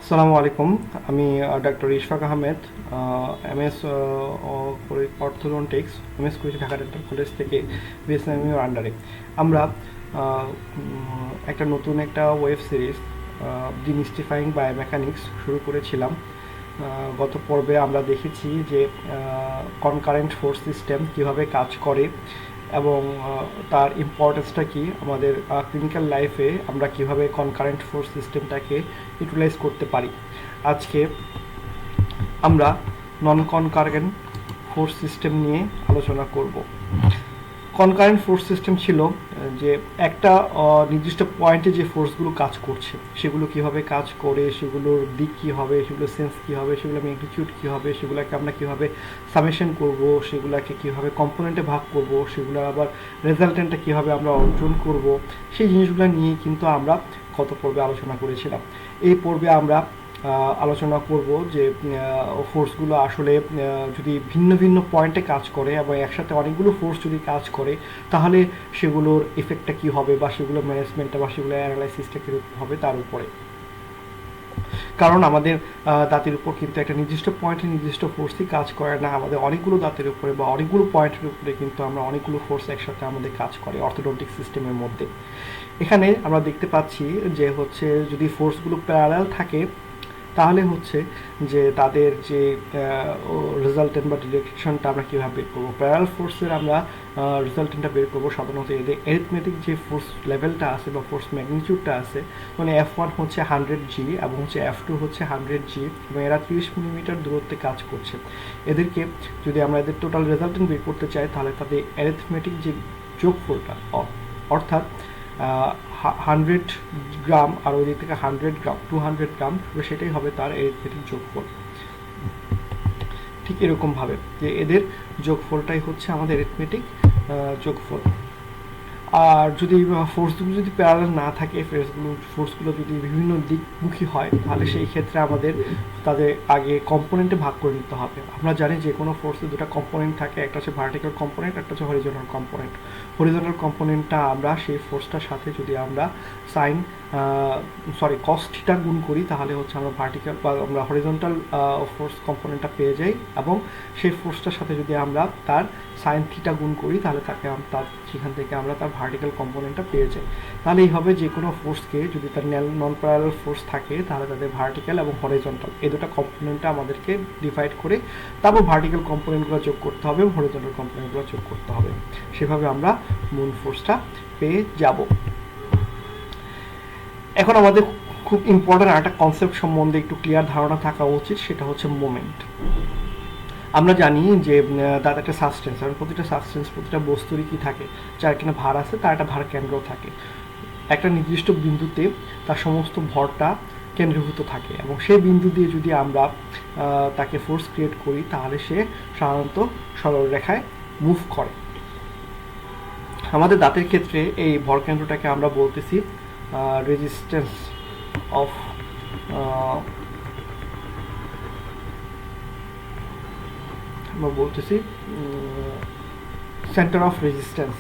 আসসালামু আলাইকুম। আমি doctor Ishfaq Ahmed, MS orthodontics, MS করেছি ঢাকা ডেন্টাল কলেজ থেকে, বিএসএমইউর আন্ডারে। আমরা একটা নতুন একটা ওয়েব সিরিজ ডিমিস্টিফাইং বায়োমেকানিক্স শুরু করেছিলাম। গত পর্বে আমরা দেখেছি যে কনকারেন্ট ফোর্স সিস্টেম কীভাবে কাজ করে এবং তার ইম্পর্টেন্সটা কি, আমাদের ক্লিনিক্যাল লাইফে আমরা কিভাবে কনকারেন্ট ফোর্স সিস্টেমটাকে ইউটিলাইজ করতে পারি। আজকে আমরা নন কনকারেন্ট ফোর্স সিস্টেম নিয়ে আলোচনা করব। কনকারেন্ট ফোর্স সিস্টেম ছিল যে একটা নির্দিষ্ট পয়েন্টে যে ফোর্সগুলো কাজ করছে সেগুলো কিভাবে কাজ করে, সেগুলোর দিক কী হবে, সেগুলোর সেন্স কী হবে, সেগুলো ম্যাগনিটিউড কী হবে, সেগুলোকে আমরা কীভাবে সামেশন করব, সেগুলোকে কীভাবে কম্পোনেন্টে ভাগ করব, সেগুলো আবার রেজাল্টেন্টটা কীভাবে আমরা অর্জন করব, সেই জিনিসগুলো নিয়ে কিন্তু আমরা গত পর্বে আলোচনা করেছিলাম। এই পর্বে আমরা আলোচনা করব যে ফোর্সগুলো আসলে যদি ভিন্ন ভিন্ন পয়েন্টে কাজ করে এবং একসাথে অনেকগুলো ফোর্স যদি কাজ করে তাহলে সেগুলোর এফেক্টটা কী হবে, বা সেগুলোর ম্যানেজমেন্টটা বা সেগুলোর অ্যানালাইসিসটা কীরকম হবে তার উপরে। কারণ আমাদের দাঁতের উপর কিন্তু একটা নির্দিষ্ট পয়েন্টে নির্দিষ্ট ফোর্সই কাজ করে না, আমাদের অনেকগুলো দাঁতের উপরে বা অনেকগুলো পয়েন্টের উপরে কিন্তু আমরা অনেকগুলো ফোর্স একসাথে আমাদের কাজ করে অর্থোডন্টিক সিস্টেমের মধ্যে। এখানে আমরা দেখতে পাচ্ছি যে হচ্ছে যদি ফোর্সগুলো প্যারালাল থাকে তাহলে হচ্ছে যে তাদের যে রেজাল্টেন্ট বা ডিরেকশনটা আমরা কীভাবে বের করবো। প্যারালাল ফোর্সের আমরা রেজাল্টেন্টটা বের করবো সাধারণত এদের অ্যারিথমেটিক যে ফোর্স লেভেলটা আছে বা ফোর্স ম্যাগনিটিউডটা আছে, মানে F1 হচ্ছে 100G এবং হচ্ছে F2 হচ্ছে 100G এবং এরা 30 মিলিমিটার দূরত্বে কাজ করছে। এদেরকে যদি আমরা এদের টোটাল রেজাল্টেন্ট বের করতে চাই তাহলে তাদের অ্যারিথমেটিক যে যোগফলটা, অর্থাৎ 100 গ্রাম আর ওই দিক থেকে 100 গ্রাম 200 গ্রাম, সেটাই হবে তার অ্যারিথমেটিক যোগফল। ঠিক এরকমভাবে যে এদের যোগফলটাই হচ্ছে আমাদের অ্যারিথমেটিক যোগফল। আর যদি ফোর্সগুলো যদি প্যারালাল না থাকে, ফোর্সগুলো যদি বিভিন্ন দিকমুখী হয় তাহলে সেই ক্ষেত্রে আমাদের তাদের আগে কম্পোনেন্টে ভাগ করে নিতে হবে। আমরা জানি যে কোনো ফোর্সে দুটো কম্পোনেন্ট থাকে, একটা হচ্ছে ভার্টিক্যাল কম্পোনেন্ট, একটা হচ্ছে হরিজন্টাল কম্পোনেন্ট। হরিজন্টাল কম্পোনেন্টটা আমরা সেই ফোর্সটার সাথে যদি আমরা কস থিটা গুণ করি তাহলে হচ্ছে আমরা ভার্টিক্যাল বা আমরা হরিজন্টাল ফোর্স কম্পোনেন্টটা পেয়ে যাই, এবং সেই ফোর্সটার সাথে যদি আমরা তার সাইন থিটা গুণ করি তাহলে সেখান থেকে আমরা তার ভার্টিক্যাল কম্পোনেন্টটা পেয়ে যাই। তাহলে এইভাবে যে কোনো ফোর্সকে যদি তার নন প্যারালাল ফোর্স থাকে তাহলে তাদের ভার্টিক্যাল এবং হরিজন্টাল এই দুটো কম্পোনেন্টটা আমাদেরকে ডিভাইড করে তারপর ভার্টিক্যাল কম্পোনেন্টগুলো যোগ করতে হবে এবং হরিজন্টাল কম্পোনেন্টগুলো যোগ করতে হবে। সেভাবে আমরা মূল ফোর্সটা পেয়ে যাব। এখন আমাদের খুব ইম্পর্টেন্ট একটা কনসেপ্ট সম্বন্ধে একটু ক্লিয়ার ধারণা থাকা উচিত, সেটা হচ্ছে মোমেন্ট। আমরা জানি যে তার একটা সাবস্টেন্স, আর প্রতিটা বস্তুরই কি থাকে, যার কিনা ভার আছে তার একটা ভার কেন্দ্র থাকে। একটা নির্দিষ্ট বিন্দুতে তার সমস্ত ভরটা কেন্দ্রীভূত থাকে এবং সেই বিন্দু দিয়ে যদি আমরা তাকে ফোর্স ক্রিয়েট করি তাহলে সে সাধারণত সরল রেখায় মুভ করে। আমাদের দাঁতের ক্ষেত্রে এই ভর কেন্দ্রটাকে আমরা বলতেছি রেজিস্ট্যান্স অফ আমরা বলতেছি সেন্টার অফ রেজিস্ট্যান্স।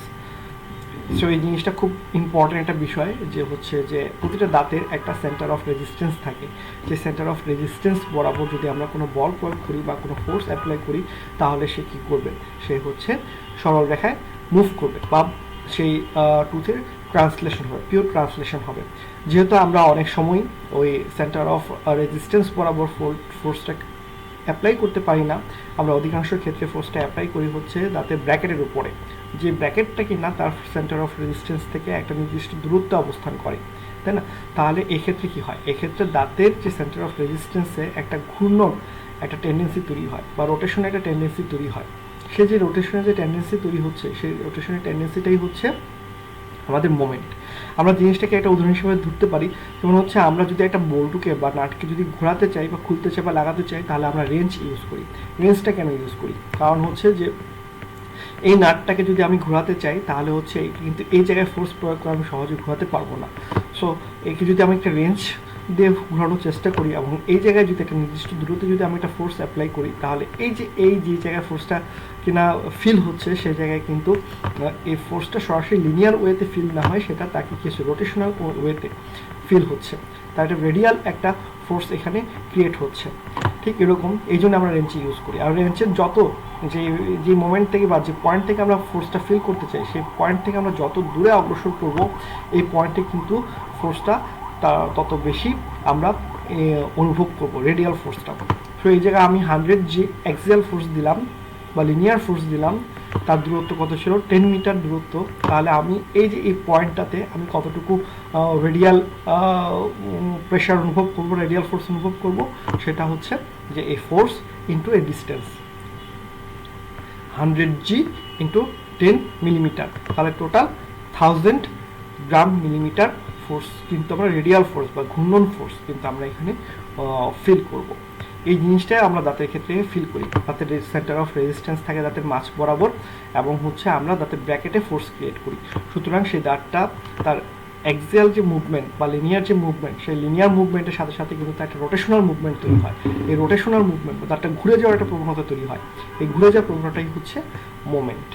সো এই জিনিসটা খুব ইম্পর্টেন্ট একটা বিষয় যে হচ্ছে যে প্রতিটা দাঁতের একটা সেন্টার অফ রেজিস্ট্যান্স থাকে। যে সেন্টার অফ রেজিস্ট্যান্স বরাবর যদি আমরা কোনো বল প্রয়োগ করি বা কোনো ফোর্স অ্যাপ্লাই করি তাহলে সে কী করবে, সে হচ্ছে সরল রেখায় মুভ করবে বা সেই টুথের ট্রান্সলেশন হবে, পিওর ট্রান্সলেশন হবে। যেহেতু আমরা অনেক সময় ওই সেন্টার অফ রেজিস্ট্যান্স বরাবর ফোর্সটা অ্যাপ্লাই করতে পারি না, আমরা অধিকাংশ ক্ষেত্রে ফোর্সটা অ্যাপ্লাই করি হচ্ছে দাঁতের ব্র্যাকেটের উপরে, যে ব্র্যাকেটটা কিনা তার সেন্টার অফ রেজিস্ট্যান্স থেকে একটা নির্দিষ্ট দূরত্বে অবস্থান করে, তাই না? তাহলে এক্ষেত্রে কী হয়, এক্ষেত্রে দাঁতের যে সেন্টার অফ রেজিস্ট্যান্সে একটা ঘূর্ণন একটা টেন্ডেন্সি তৈরি হয় বা রোটেশনের একটা টেন্ডেন্সি তৈরি হয়। সে যে রোটেশনের যে টেন্ডেন্সি তৈরি হচ্ছে সেই রোটেশনের টেন্ডেন্সিটাই হচ্ছে আমাদের মোমেন্ট। আমরা জিনিসটাকে একটা উদাহরণ হিসেবে ধরতে পারি, যেমন হচ্ছে আমরা যদি একটা বল্টুকে বা নাটকে যদি ঘোরাতে চাই বা খুলতে চাই বা লাগাতে চাই তাহলে আমরা রেঞ্জ ইউজ করি। রেঞ্জটা কেন ইউজ করি? কারণ হচ্ছে যে এই নাটটাকে যদি আমি ঘোরাতে চাই তাহলে হচ্ছে কিন্তু এই জায়গায় ফোর্স প্রয়োগ করে আমি সহজে ঘোরাতে পারবো না। সো একে যদি আমি একটা রেঞ্জ দিয়ে ঘোরানোর চেষ্টা করি এবং এই জায়গায় যদি একটা নির্দিষ্ট দূরত্বে যদি আমি একটা ফোর্স অ্যাপ্লাই করি তাহলে এই যে জায়গায় ফোর্সটা কিনা ফিল হচ্ছে সেই জায়গায় কিন্তু এই ফোর্সটা সরাসরি লিনিয়ার ওয়েতে ফিল না হয়, সেটা তাকে কিছু রোটেশনাল ওয়েতে ফিল হচ্ছে, তার একটা রেডিয়াল একটা ফোর্স এখানে ক্রিয়েট হচ্ছে। ঠিক এরকম এই জন্য আমরা রেঞ্চ ইউজ করি। আর রেঞ্চের যত যে মোমেন্ট থেকে বা যে পয়েন্ট থেকে আমরা ফোর্সটা ফিল করতে চাই, সেই পয়েন্ট থেকে আমরা যত দূরে অগ্রসর করব, এই পয়েন্টে কিন্তু ফোর্সটা তত বেশি আমরা অনুভব করব, রেডিয়াল ফোর্সটা। সো এই জায়গায় আমি 100 যে অ্যাক্সিয়াল ফোর্স দিলাম বা লিনিয়ার ফোর্স দিলাম, তার দূরত্ব কত ছিল 10 মিটার দূরত্ব। তাহলে আমি এই যে এই পয়েন্টটাতে আমি কতটুকু রেডিয়াল প্রেশার অনুভব করব, রেডিয়াল ফোর্স অনুভব করব, সেটা হচ্ছে যে এই ফোর্স ইন্টু এই ডিস্টেন্স 100G ইন্টু 10 মিলিমিটার, তাহলে টোটাল 1000 গ্রাম মিলিমিটার ফোর্স কিন্তু আমরা রেডিয়াল ফোর্স বা ঘূর্ণন ফোর্স কিন্তু আমরা এখানে ফিল করব। এই জিনিসটাই আমরা দাঁতের ক্ষেত্রে ফিল করি। দাঁতের সেন্টার অফ রেজিস্ট্যান্স থাকে দাঁতের মাছ বরাবর, এবং হচ্ছে আমরা দাঁতের ব্র্যাকেটে ফোর্স ক্রিয়েট করি। সুতরাং সেই দাঁতটা তার অ্যাক্সিয়াল যে মুভমেন্ট বা লিনিয়ার যে মুভমেন্ট, সেই লিনিয়ার মুভমেন্টের সাথে সাথে কিন্তু একটা রোটেশনাল মুভমেন্ট তৈরি হয়। এই রোটেশনাল মুভমেন্ট বা দাঁতটা ঘুরে যাওয়ার একটা প্রবণতা তৈরি হয়। এই ঘুরে যাওয়ার প্রবণতাই হচ্ছে মোমেন্ট।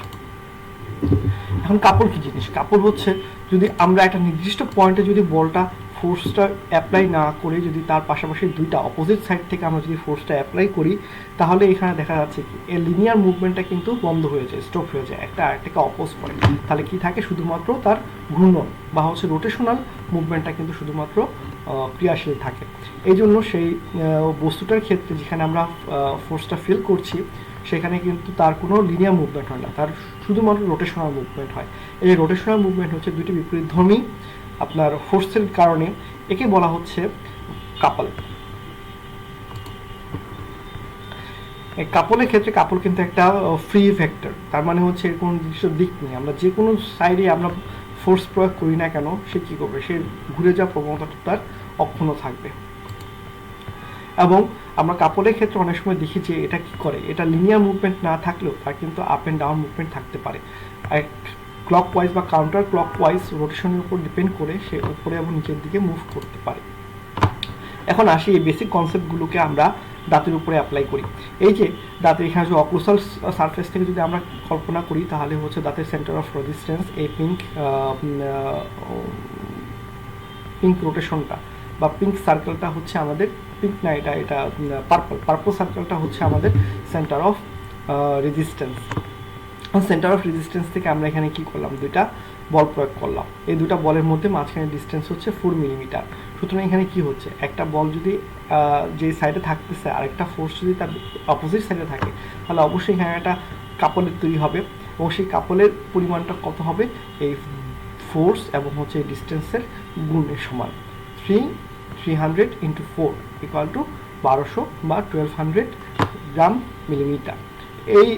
এখন কাপড় কি জিনিস? কাপড় হচ্ছে যদি আমরা একটা নির্দিষ্ট পয়েন্টে যদি বলটা ফোর্সটা অ্যাপ্লাই না করে যদি তার পাশাপাশি দুইটা অপোজিট সাইড থেকে আমরা যদি ফোর্সটা অ্যাপ্লাই করি, তাহলে এখানে দেখা যাচ্ছে কি এই লিনিয়ার মুভমেন্টটা কিন্তু বন্ধ হয়ে যায়, স্টপ হয়ে যায়, একটা আরেকটাকে অপোজ করে। তাহলে কি থাকে? শুধুমাত্র তার ঘূর্ণন বা হচ্ছে রোটেশনাল মুভমেন্টটা কিন্তু শুধুমাত্র ক্রিয়াশীল থাকে। এই জন্য সেই বস্তুটার ক্ষেত্রে যেখানে আমরা ফোর্সটা ফিল করছি, সেখানে কিন্তু তার কোনো লিনিয়ার মুভমেন্ট হয় না, তার শুধুমাত্র রোটেশনাল মুভমেন্ট হয়। এই রোটেশনাল মুভমেন্ট হচ্ছে দুটি বিপরীতধর্মী আপনার ফোর্সের কারণে, একে বলা হচ্ছে কাপল। এই কাপলের ক্ষেত্রে কাপল কিন্তু একটা ফ্রি ভেক্টর, তার মানে হচ্ছে এর কোনো নির্দিষ্ট দিক নেই। আমরা যে কোনো সাইডে আমরা ফোর্স প্রয়োগ করি না কেন, সে কী করবে? সে ঘুরে যাওয়ার প্রবণতাটা তার অক্ষুণ্ণ থাকবে। এবং আমরা কাপড়ের ক্ষেত্রে অনেক সময় দেখি যে এটা কি করে, এটা লিনিয়ার মুভমেন্ট না থাকলেও তার কিন্তু আপ অ্যান্ড ডাউন মুভমেন্ট থাকতে পারে। ক্লকওয়াইজ বা কাউন্টার ক্লকওয়াইজ রোটেশনের উপর ডিপেন্ড করে সে উপরে এবং নিচের দিকে মুভ করতে পারে। এখন আসি এই বেসিক কনসেপ্টগুলোকে আমরা দাঁতের উপরে অ্যাপ্লাই করি। এই যে দাঁতের এখানে যে অক্লুসাল সারফেস থেকে যদি আমরা কল্পনা করি, তাহলে হচ্ছে দাঁতের সেন্টার অফ রেজিস্ট্যান্স এই পিঙ্ক রোটেশনটা বা পিঙ্ক সার্কেলটা হচ্ছে আমাদের, পিঙ্ক না, এটা পার্পল সার্কেলটা হচ্ছে আমাদের centre of resistance. Centre of resistance থেকে আমরা এখানে কি করলাম? দুইটা বল প্রয়োগ করলাম। এই দুটা বলের মধ্যে মাঝখানে ডিস্টেন্স হচ্ছে 4 মিলিমিটার। সুতরাং এখানে কি হচ্ছে? একটা বল যদি যে সাইডে থাকতেছে আর একটা ফোর্স যদি তার অপোজিট সাইডে থাকে, তাহলে অবশ্যই এখানে একটা কাপলের তৈরি হবে, এবং সেই কাপলের পরিমাণটা কত হবে? এই ফোর্স এবং হচ্ছে এই ডিস্টেন্সের গুণের সমান। 300 ইন্টু 4 ইকুয়াল টু 1200 বা 1200 গ্রাম মিলিমিটার। এই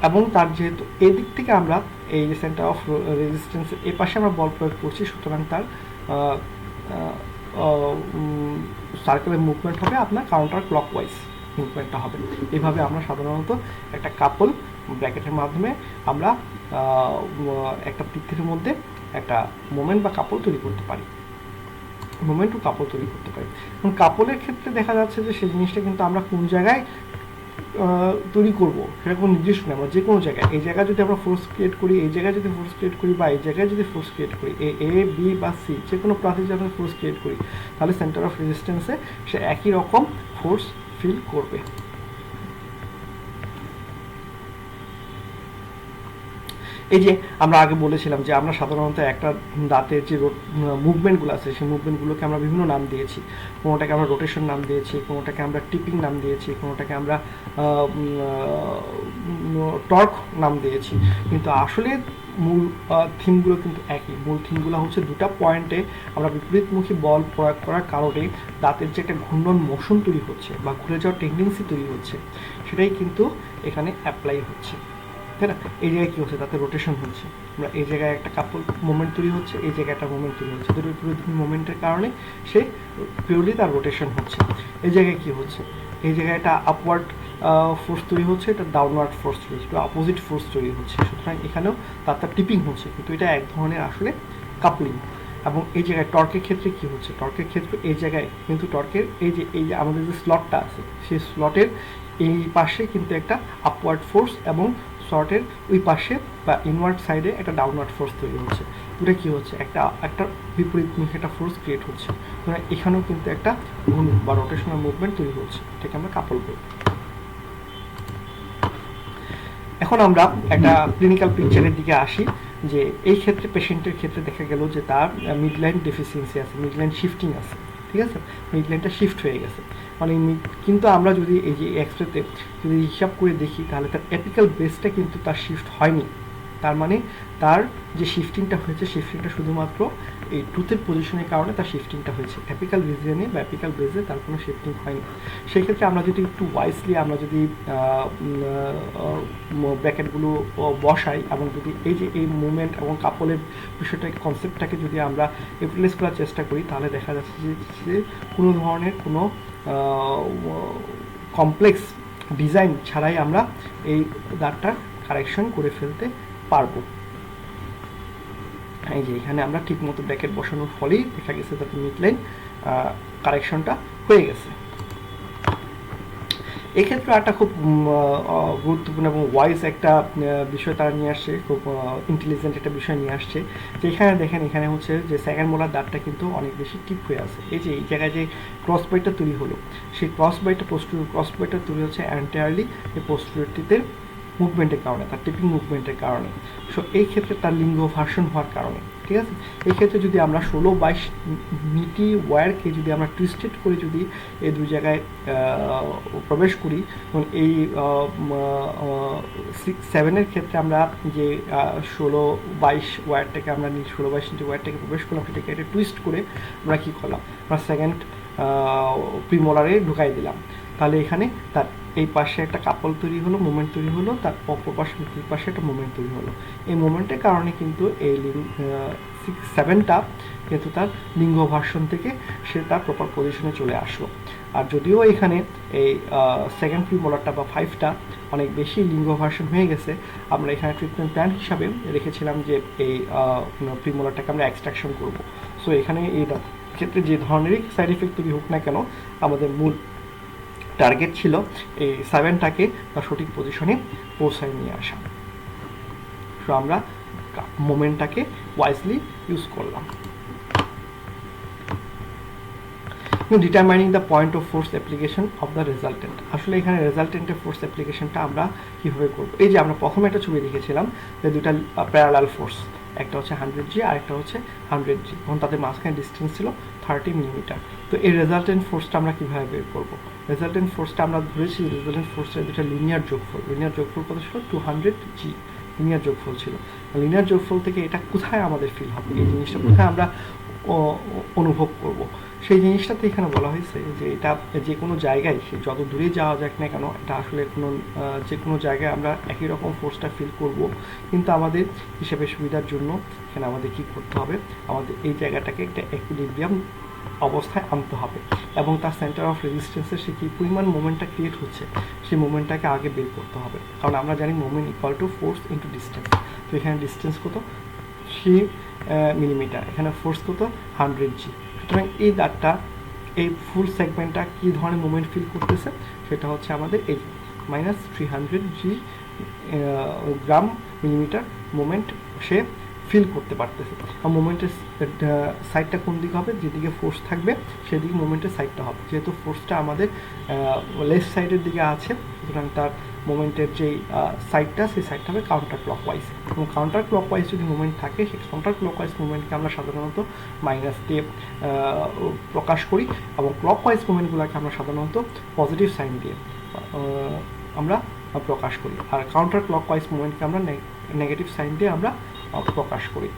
এবং তার যেহেতু এই দিক থেকে আমরা এই সেন্টার অফ রেজিস্ট্যান্সের এই পাশে আমরা বল প্রয়োগ করছি, সুতরাং তার সার্কেলের মুভমেন্ট হবে আপনার কাউন্টার ক্লকওয়াইজ মুভমেন্টটা হবে। এইভাবে আমরা সাধারণত একটা কাপল ব্র্যাকেটের মাধ্যমে আমরা একটা বৃত্তের মধ্যে একটা মোমেন্ট বা কাপল তৈরি করতে পারি, মোমেন্ট ও কাপল তৈরি করতে পারি। এবং কাপলের ক্ষেত্রে দেখা যাচ্ছে যে সেই জিনিসটা কিন্তু আমরা কোন জায়গায় তৈরি করবো সেটা কোনো নির্দিষ্ট নেই, আমরা যে কোনো জায়গায়, এই জায়গায় যদি আমরা ফোর্স ক্রিয়েট করি, এই জায়গায় যদি ফোর্স ক্রিয়েট করি, বা এই জায়গায় যদি ফোর্স ক্রিয়েট করি, এ বি বা সি যে কোনো প্রান্তে যদি আমরা ফোর্স ক্রিয়েট করি, তাহলে সেন্টার অফ রেজিস্ট্যান্সে সে একই রকম ফোর্স ফিল করবে। এই যে আমরা আগে বলেছিলাম যে আমরা সাধারণত একটা দাঁতের যে মুভমেন্টগুলো আছে, সেই মুভমেন্টগুলোকে আমরা বিভিন্ন নাম দিয়েছি। কোনোটাকে আমরা রোটেশন নাম দিয়েছি, কোনোটাকে আমরা টিপিং নাম দিয়েছি, কোনোটাকে আমরা টর্ক নাম দিয়েছি, কিন্তু আসলে মূল থিমগুলো কিন্তু একই। মূল থিমগুলো হচ্ছে দুটা পয়েন্টে আমরা বিপরীতমুখী বল প্রয়োগ করার কারণে দাঁতের যে একটা ঘূর্ণন মোশন তৈরি হচ্ছে বা ঘুরে যাওয়ার টেন্ডেন্সি তৈরি হচ্ছে, সেটাই কিন্তু এখানে অ্যাপ্লাই হচ্ছে, তাই না? এই জায়গায় কী হচ্ছে? তাতে রোটেশন হচ্ছে। আমরা এই জায়গায় একটা কাপল মোমেন্ট তৈরি হচ্ছে, এই জায়গায় একটা মোমেন্ট তৈরি হচ্ছে, দুটো বিপরীত মোমেন্টের কারণে সে পিওরলি তার রোটেশন হচ্ছে। এই জায়গায় কী হচ্ছে? এই জায়গায় একটা আপওয়ার্ড ফোর্স তৈরি হচ্ছে, এটা ডাউনওয়ার্ড ফোর্স তৈরি হচ্ছে, অপোজিট ফোর্স তৈরি হচ্ছে। সুতরাং এখানেও তার টিপিং হচ্ছে, কিন্তু এটা এক ধরনের আসলে কাপলিং। এবং এই জায়গায় টর্কের ক্ষেত্রে কী হচ্ছে? টর্কের ক্ষেত্রে এই জায়গায় কিন্তু টর্কের এই যে আমাদের যে স্লটটা আছে, সেই স্লটের এই পাশে কিন্তু একটা আপওয়ার্ড ফোর্স এবং সর্টের ওই পাশে বা ইনওয়ার্ড সাইডে একটা ডাউনওয়ার্ড ফোর্স তৈরি হচ্ছে। দুটা কী হচ্ছে, একটা বিপরীতমুখী একটা ফোর্স ক্রিয়েট হচ্ছে। ধরুন এখানেও কিন্তু একটা ঘূর্ণন বা রোটেশনাল মুভমেন্ট তৈরি হচ্ছে, এটাকে আমরা কাপল বলি। এখন আমরা একটা ক্লিনিক্যাল পিকচারের দিকে আসি, যে এই ক্ষেত্রে পেশেন্টের ক্ষেত্রে দেখা গেল যে তার মিডলাইন ডেফিসিয়েন্সি আছে, মিডলাইন শিফটিং আছে, ঠিক আছে, মিডলাইনটা শিফট হয়ে গেছে। মানে কিন্তু আমরা যদি এই যে এক্সরেতে যদি হিসাব করে দেখি, তাহলে তার এপিক্যাল বেসটা কিন্তু তার শিফট হয়নি। তার মানে তার যে শিফটিংটা হয়েছে, শিফটিংটা শুধুমাত্র এই টুথের পজিশনের কারণে তার শিফটিংটা হয়েছে, অ্যাপিক্যাল রিজিয়নে বা অ্যাপিক্যাল বেসে তার কোনো শিফটিং হয়নি। সেই ক্ষেত্রে আমরা যদি একটু ওয়াইসলি আমরা যদি ব্র্যাকেটগুলো বসাই এবং যদি এই যে এই মুভমেন্ট এবং কাপলের বিষয়টা কনসেপ্টটাকে যদি আমরা ইউটিলাইজ করার চেষ্টা করি, তাহলে দেখা যাচ্ছে যে কোনো ধরনের কোনো কমপ্লেক্স ডিজাইন ছাড়াই আমরা এই দাঁতটার কারেকশন করে ফেলতে পারবো। এই যে এখানে আমরা ঠিকমতো ব্র্যাকেট বসানোর ফলেই দেখা গেছে যাতে মিডলাইন কারেকশনটা হয়ে গেছে। এক্ষেত্রে একটা খুব গুরুত্বপূর্ণ এবং ওয়াইজ একটা বিষয় তারা নিয়ে আসছে, খুব ইন্টেলিজেন্ট একটা বিষয় নিয়ে আসছে, যে এখানে দেখেন এখানে হচ্ছে যে সেকেন্ড মোলার দাঁতটা কিন্তু অনেক বেশি টিপ হয়ে আছে। এই যে এই জায়গায় যে ক্রস বাইটটা তৈরি হলো, সেই ক্রস বাইটটা তৈরি হচ্ছে এন্টায়ারলি এই পোস্টেরিয়রটিতে মুভমেন্টের কারণে, তার টিপিং মুভমেন্টের কারণে। সো এই ক্ষেত্রে তার লিঙ্গ ভার্সন হওয়ার কারণে, ঠিক আছে। এই ক্ষেত্রে যদি আমরা 16-22 মিটি ওয়্যারকে যদি আমরা টুইস্টেড করে যদি এই দুই জায়গায় প্রবেশ করি, এবং এই 6-7-এর ক্ষেত্রে আমরা যে 16-22 ওয়্যারটাকে আমরা 16-22 ইঞ্চি ওয়্যারটাকে প্রবেশ করলাম, সেটাকে একটা টুইস্ট করে আমরা কী করলাম, আমরা সেকেন্ড প্রিমোলারে ঢুকাই দিলাম। তাহলে এখানে তার এই পাশে একটা কাপল তৈরি হলো, মুভমেন্ট তৈরি হলো, তার অপর পাশে একটা মুভমেন্ট তৈরি হলো। এই মুভমেন্টের কারণে কিন্তু এই 6-7টা কিন্তু তার লিঙ্গ ভার্সন থেকে সে তার প্রপার পজিশনে চলে আসলো। আর যদিও এখানে এই সেকেন্ড প্রিমোলারটা বা 5টা অনেক বেশি লিঙ্গ ভার্সন হয়ে গেছে, আমরা এখানে ট্রিটমেন্ট প্ল্যান হিসাবে রেখেছিলাম যে এই প্রিমোলারটাকে আমরা এক্সট্রাকশন করব। সো এখানে এই ক্ষেত্রে যে ধরনেরই সাইড এফেক্ট তৈরি হোক না কেন, আমাদের মূল টার্গেট ছিল এই 7টাকে তার সঠিক পজিশনে পৌঁছায় নিয়ে আসা। সো আমরা মোমেন্টটাকে ওয়াইজলি ইউজ করলাম। Determining the point of force application of the resultant. আসলে এখানে রেজাল্টেন্টের ফোর্স অ্যাপ্লিকেশনটা আমরা কীভাবে করবো, এই যে আমরা প্রথমে একটা ছবি দেখেছিলাম যে দুটা প্যারালাল ফোর্স, একটা হচ্ছে 100G আর একটা হচ্ছে 100G, এবং তাদের মাঝখানে ডিস্টেন্স ছিল 30 মিলিমিটার। তো এই রেজাল্টেন্ট ফোর্সটা আমরা কীভাবে বের করবো? রেজাল্টেন্ট ফোর্সটা আমরা ধরেছি রেজাল্টেন্ট ফোর্সের দুটা লিনিয়ার যোগফল কত ছিল? 200G লিনিয়ার যোগফল ছিল। লিনিয়ার যোগফল থেকে এটা কোথায় আমাদের ফিল হবে, এই জিনিসটা কোথায় আমরা অনুভব করব, সেই জিনিসটাতে এখানে বলা হয়েছে যে এটা যে কোনো জায়গায় সে যত দূরে যাওয়া যাক না কেন, এটা আসলে যে কোনো জায়গায় আমরা একই রকম ফোর্সটা ফিল করব। কিন্তু আমাদের হিসেবে সুবিধার জন্য এখানে আমাদের কী করতে হবে, আমাদের এই জায়গাটাকে একটা ইকুইলিব্রিয়াম অবস্থায় আনতে হবে, এবং তার সেন্টার অফ রেজিস্ট্যান্সের সে কী পরিমাণ মোমেন্টটা ক্রিয়েট হচ্ছে সেই মোমেন্টটাকে আগে বের করতে হবে। কারণ আমরা জানি moment equal to force into distance. তো এখানে ডিস্টেন্স কত? 3 মিলিমিটার, এখানে ফোর্স কত? 100G। সুতরাং এই দাঁতটা, এই ফুল সেগমেন্টটা কী ধরনের মুভমেন্ট ফিল করতেছে, সেটা হচ্ছে আমাদের এই -300G গ্রাম মিলিমিটার মুভমেন্ট সে ফিল করতে পারতেছে। আর মুভমেন্টের সাইডটা কোন দিকে হবে, যেদিকে ফোর্স থাকবে সেদিকে মুভমেন্টের সাইডটা হবে। যেহেতু ফোর্সটা আমাদের লেফট সাইডের দিকে আছে, সুতরাং তার মোমেন্টের যেই সাইডটা, সেই সাইডটা হবে কাউন্টার ক্লকওয়াইজ। এবং কাউন্টার ক্লকওয়াইজ যদি মুভমেন্ট থাকে, সেই কাউন্টার ক্লকওয়াইজ মুভমেন্টকে আমরা সাধারণত মাইনাস দিয়ে প্রকাশ করি, এবং ক্লকওয়াইজ মুভমেন্টগুলোকে আমরা সাধারণত পজিটিভ সাইন দিয়ে আমরা প্রকাশ করি, আর কাউন্টার ক্লকওয়াইজ মুভমেন্টকে আমরা নেগেটিভ সাইন দিয়ে আমরা প্রকাশ করি।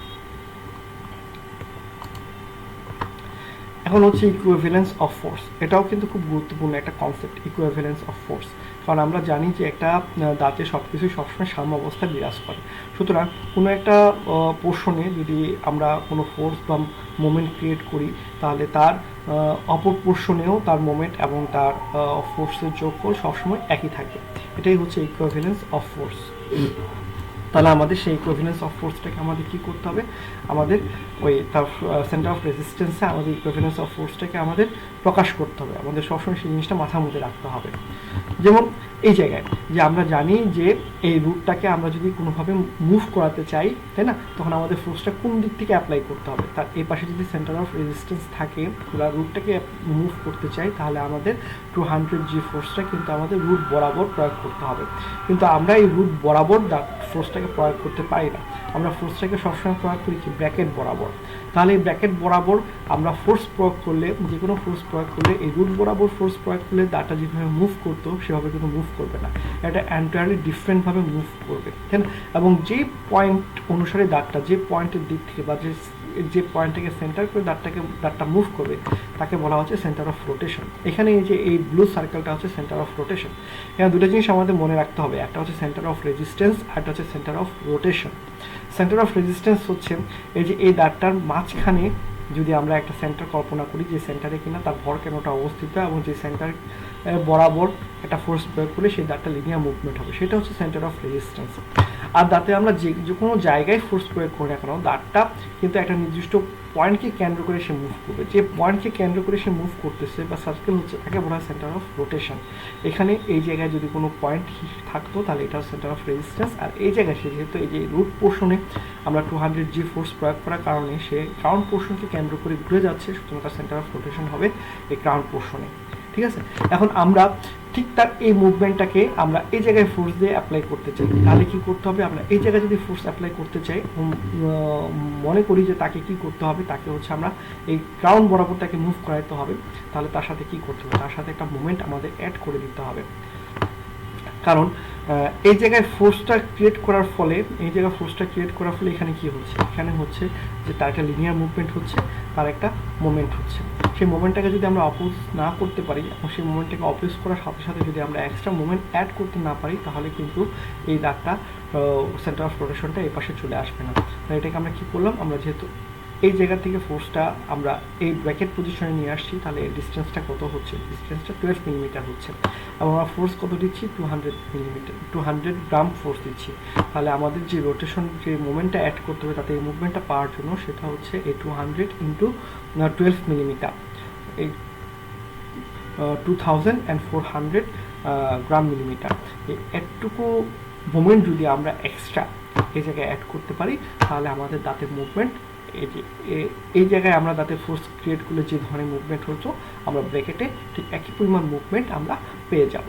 এখন হচ্ছে ইকুইভ্যালেন্স অফ ফোর্স। এটাও কিন্তু খুব গুরুত্বপূর্ণ একটা কনসেপ্ট, ইকুইভ্যালেন্স অফ ফোর্স। কারণ আমরা জানি যে একটা দাঁতে সব কিছুই সবসময় সাম্য অবস্থায় বিরাজ করে। সুতরাং কোনো একটা পোর্শনে যদি আমরা কোনো ফোর্স বা মোমেন্ট ক্রিয়েট করি, তাহলে তার অপর পোর্শনেও তার মোমেন্ট এবং তার ফোর্সের যোগফল সবসময় একই থাকবে। এটাই হচ্ছে ইকুইভ্যালেন্স অফ ফোর্স। তাহলে আমাদের সেই ইকুইভ্যালেন্স অফ ফোর্সটাকে আমাদের কি করতে হবে, আমাদের ওই তার সেন্টার অফ রেজিস্ট্যান্সে আমাদের ইকুইভ্যালেন্স অফ ফোর্সটাকে আমাদের প্রকাশ করতে হবে, আমাদের সবসময় সেই জিনিসটা মাথার মধ্যে রাখতে হবে। যেমন এই জায়গায় যে আমরা জানি যে এই রুটটাকে আমরা যদি কোনোভাবে মুভ করাতে চাই, তাই না, তখন আমাদের ফোর্সটা কোন দিক থেকে অ্যাপ্লাই করতে হবে, তার এই পাশে যদি সেন্টার অফ রেজিস্ট্যান্স থাকে বা রুটটাকে মুভ করতে চাই, তাহলে আমাদের 200G ফোর্সটা কিন্তু আমাদের রুট বরাবর প্রয়োগ করতে হবে। কিন্তু আমরা এই রুট বরাবর ফোর্সটাকে প্রয়োগ করতে পারি না, আমরা ফোর্সটাকে সবসময় প্রয়োগ করি কি ব্র্যাকেট বরাবর। তাহলে এই ব্র্যাকেট বরাবর আমরা ফোর্স প্রয়োগ করলে, যে কোনো ফোর্স প্রয়োগ করলে, এই রুট বরাবর ফোর্স প্রয়োগ করলে দাঁতটা যেভাবে মুভ করতো সেভাবে কিন্তু মুভ করবে না, এটা এন্টায়ারলি ডিফারেন্টভাবে মুভ করবে, তাই না। এবং যে পয়েন্ট অনুসারে দাঁতটা, যে পয়েন্টের দিক থেকে বা যে পয়েন্টটাকে সেন্টার করে দাঁতটা মুভ করবে তাকে বলা হচ্ছে সেন্টার অফ রোটেশন। এখানে এই যে এই ব্লু সার্কেলটা হচ্ছে সেন্টার অফ রোটেশন। এখানে দুটো জিনিস আমাদের মনে রাখতে হবে, একটা হচ্ছে সেন্টার অফ রেজিস্ট্যান্স আর একটা হচ্ছে centre of rotation. Centre of resistance হচ্ছে এই যে এই দাঁতটার মাঝখানে যদি আমরা একটা সেন্টার কল্পনা করি, যে সেন্টারে কিনা তার ভর কেন্দ্রটা অবস্থিত এবং যে সেন্টার বরাবর একটা ফোর্স প্রয়োগ করে সেই দাঁতটা লিনিয়ার মুভমেন্ট হবে, সেটা হচ্ছে সেন্টার অফ রেজিস্ট্যান্স। আর দাঁতে আমরা যে কোনো জায়গায় ফোর্স প্রয়োগ করি না কেন, দাঁতটা কিন্তু একটা নির্দিষ্ট পয়েন্টকে কেন্দ্র করে সে মুভ করবে। যে পয়েন্টকে কেন্দ্র করে সে মুভ করতেছে বা সার্কেল হচ্ছে, তাকে বলা হয় সেন্টার অফ রোটেশন। এখানে এই জায়গায় যদি কোনো পয়েন্ট থাকতো তাহলে এটা সেন্টার অফ রেজিস্ট্যান্স। আর এই জায়গায় সে যেহেতু এই যে রুট পোর্শনে আমরা 200G ফোর্স প্রয়োগ করার কারণে সে ক্রাউন পোর্শনকে কেন্দ্র করে ঘুরে যাচ্ছে, সুতরাং তার সেন্টার অফ রোটেশন হবে এই ক্রাউন পোর্শনে। ঠিক আছে, এখন আমরা ঠিক তার এই মুভমেন্টটাকে আমরা এই জায়গায় ফোর্স দিয়ে অ্যাপ্লাই করতে চাই, তাহলে কি করতে হবে, আমরা এই জায়গায় যদি ফোর্স অ্যাপ্লাই করতে চাই, মনে করি যে তাকে কি করতে হবে, তাকে হচ্ছে আমরা এই ক্রাউন বরাবর তাকে মুভ করাইতে হবে, তাহলে তার সাথে কি করতে হবে, তার সাথে একটা মুভমেন্ট আমাদের অ্যাড করে দিতে হবে। কারণ এই জায়গায় ফোর্সটা ক্রিয়েট করার ফলে, এখানে কি হচ্ছে, এখানে হচ্ছে যে তার একটা লিনিয়ার মুভমেন্ট হচ্ছে, তার একটা মোমেন্ট হচ্ছে। সেই মোমেন্টটাকে যদি আমরা অপোজ না করতে পারি এবং সেই মোমেন্টটাকে অপোজ করার সাথে সাথে যদি আমরা এক্সট্রা মোমেন্ট অ্যাড করতে না পারি, তাহলে কিন্তু এই দাগটা সেন্টার অফ রোটেশনটা এই পাশে চলে আসবে না। তাই এটাকে আমরা কি করলাম, আমরা যেহেতু এই জায়গা থেকে ফোর্সটা আমরা এই ব্র্যাকেট পজিশনে নিয়ে আসছি, তাহলে এই ডিস্টেন্সটা কত হচ্ছে, ডিস্টেন্সটা 12 মিলিমিটার হচ্ছে এবং আমরা ফোর্স কত দিচ্ছি, 200 গ্রাম ফোর্স দিচ্ছি। তাহলে আমাদের যে রোটেশন, যে মুভমেন্টটা অ্যাড করতে হবে তাতে এই মুভমেন্টটা পাওয়ার জন্য, সেটা হচ্ছে এই 200 ইন্টু 12 মিলিমিটার, এই 2400 গ্রাম মিলিমিটার। এই একটুকু মুভমেন্ট যদি আমরা এক্সট্রা এই জায়গায় অ্যাড করতে পারি, তাহলে আমাদের দাঁতের মুভমেন্ট, এই জায়গায় আমরা দাঁতে ফোর্স ক্রিয়েট করলে যে ধরনের মুভমেন্ট হতো, আমরা ব্র্যাকেটে ঠিক একই পরিমাণ মুভমেন্ট আমরা পেয়ে যাব।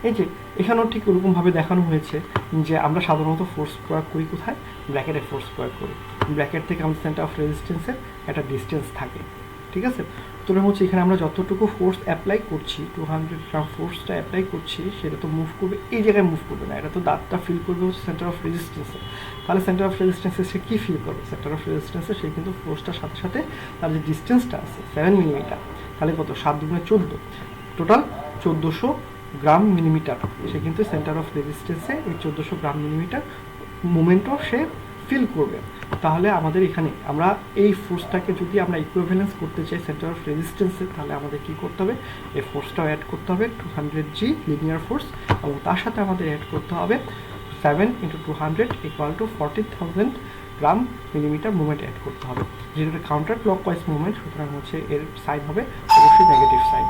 এই যে এখানেও ঠিক ওরকমভাবে দেখানো হয়েছে যে আমরা সাধারণত ফোর্স প্রয়োগ করি কোথায়, ব্র্যাকেটে ফোর্স প্রয়োগ করি। ব্র্যাকেট থেকে আমাদের সেন্টার অফ রেজিস্ট্যান্সের একটা ডিস্টেন্স থাকে, ঠিক আছে। তো হচ্ছে এখানে আমরা যতটুকু ফোর্স অ্যাপ্লাই করছি, 200 গ্রাম ফোর্সটা অ্যাপ্লাই করছি, সেটা তো মুভ করবে, এই জায়গায় মুভ করবে না, এটা তো দাঁতটা ফিল করবে হচ্ছে সেন্টার অফ রেজিস্ট্যান্সে। তাহলে সেন্টার অফ রেজিস্ট্যান্সে সে কী ফিল করবে, সেন্টার অফ রেজিস্ট্যান্সে সে কিন্তু ফোর্সটার সাথে সাথে তার যে ডিস্টেন্সটা আছে 7 মিলিমিটার, তাহলে কত, 7 দুগুণে 14, টোটাল 1400 গ্রাম মিলিমিটার, সে কিন্তু সেন্টার অফ রেজিস্ট্যান্সে এই 1400 গ্রাম মিলিমিটার মোমেন্টও সে ফিল করবে। তাহলে আমাদের এখানে আমরা এই ফোর্সটাকে যদি আমরা ইকুইভ্যালেন্স করতে চাই সেন্টার অফ রেজিস্ট্যান্সে, তাহলে আমাদের কি করতে হবে, এই ফোর্সটাও অ্যাড করতে হবে 200G লিনিয়ার ফোর্স, এবং তার সাথে আমাদের অ্যাড করতে হবে 7 × 200 = 40,000 গ্রাম মিলিমিটার মুভমেন্ট অ্যাড করতে হবে। যেটা কাউন্টার ক্লকওয়াইজ মুভমেন্ট, সুতরাং হচ্ছে এর সাইন হবে অবশ্যই নেগেটিভ সাইন।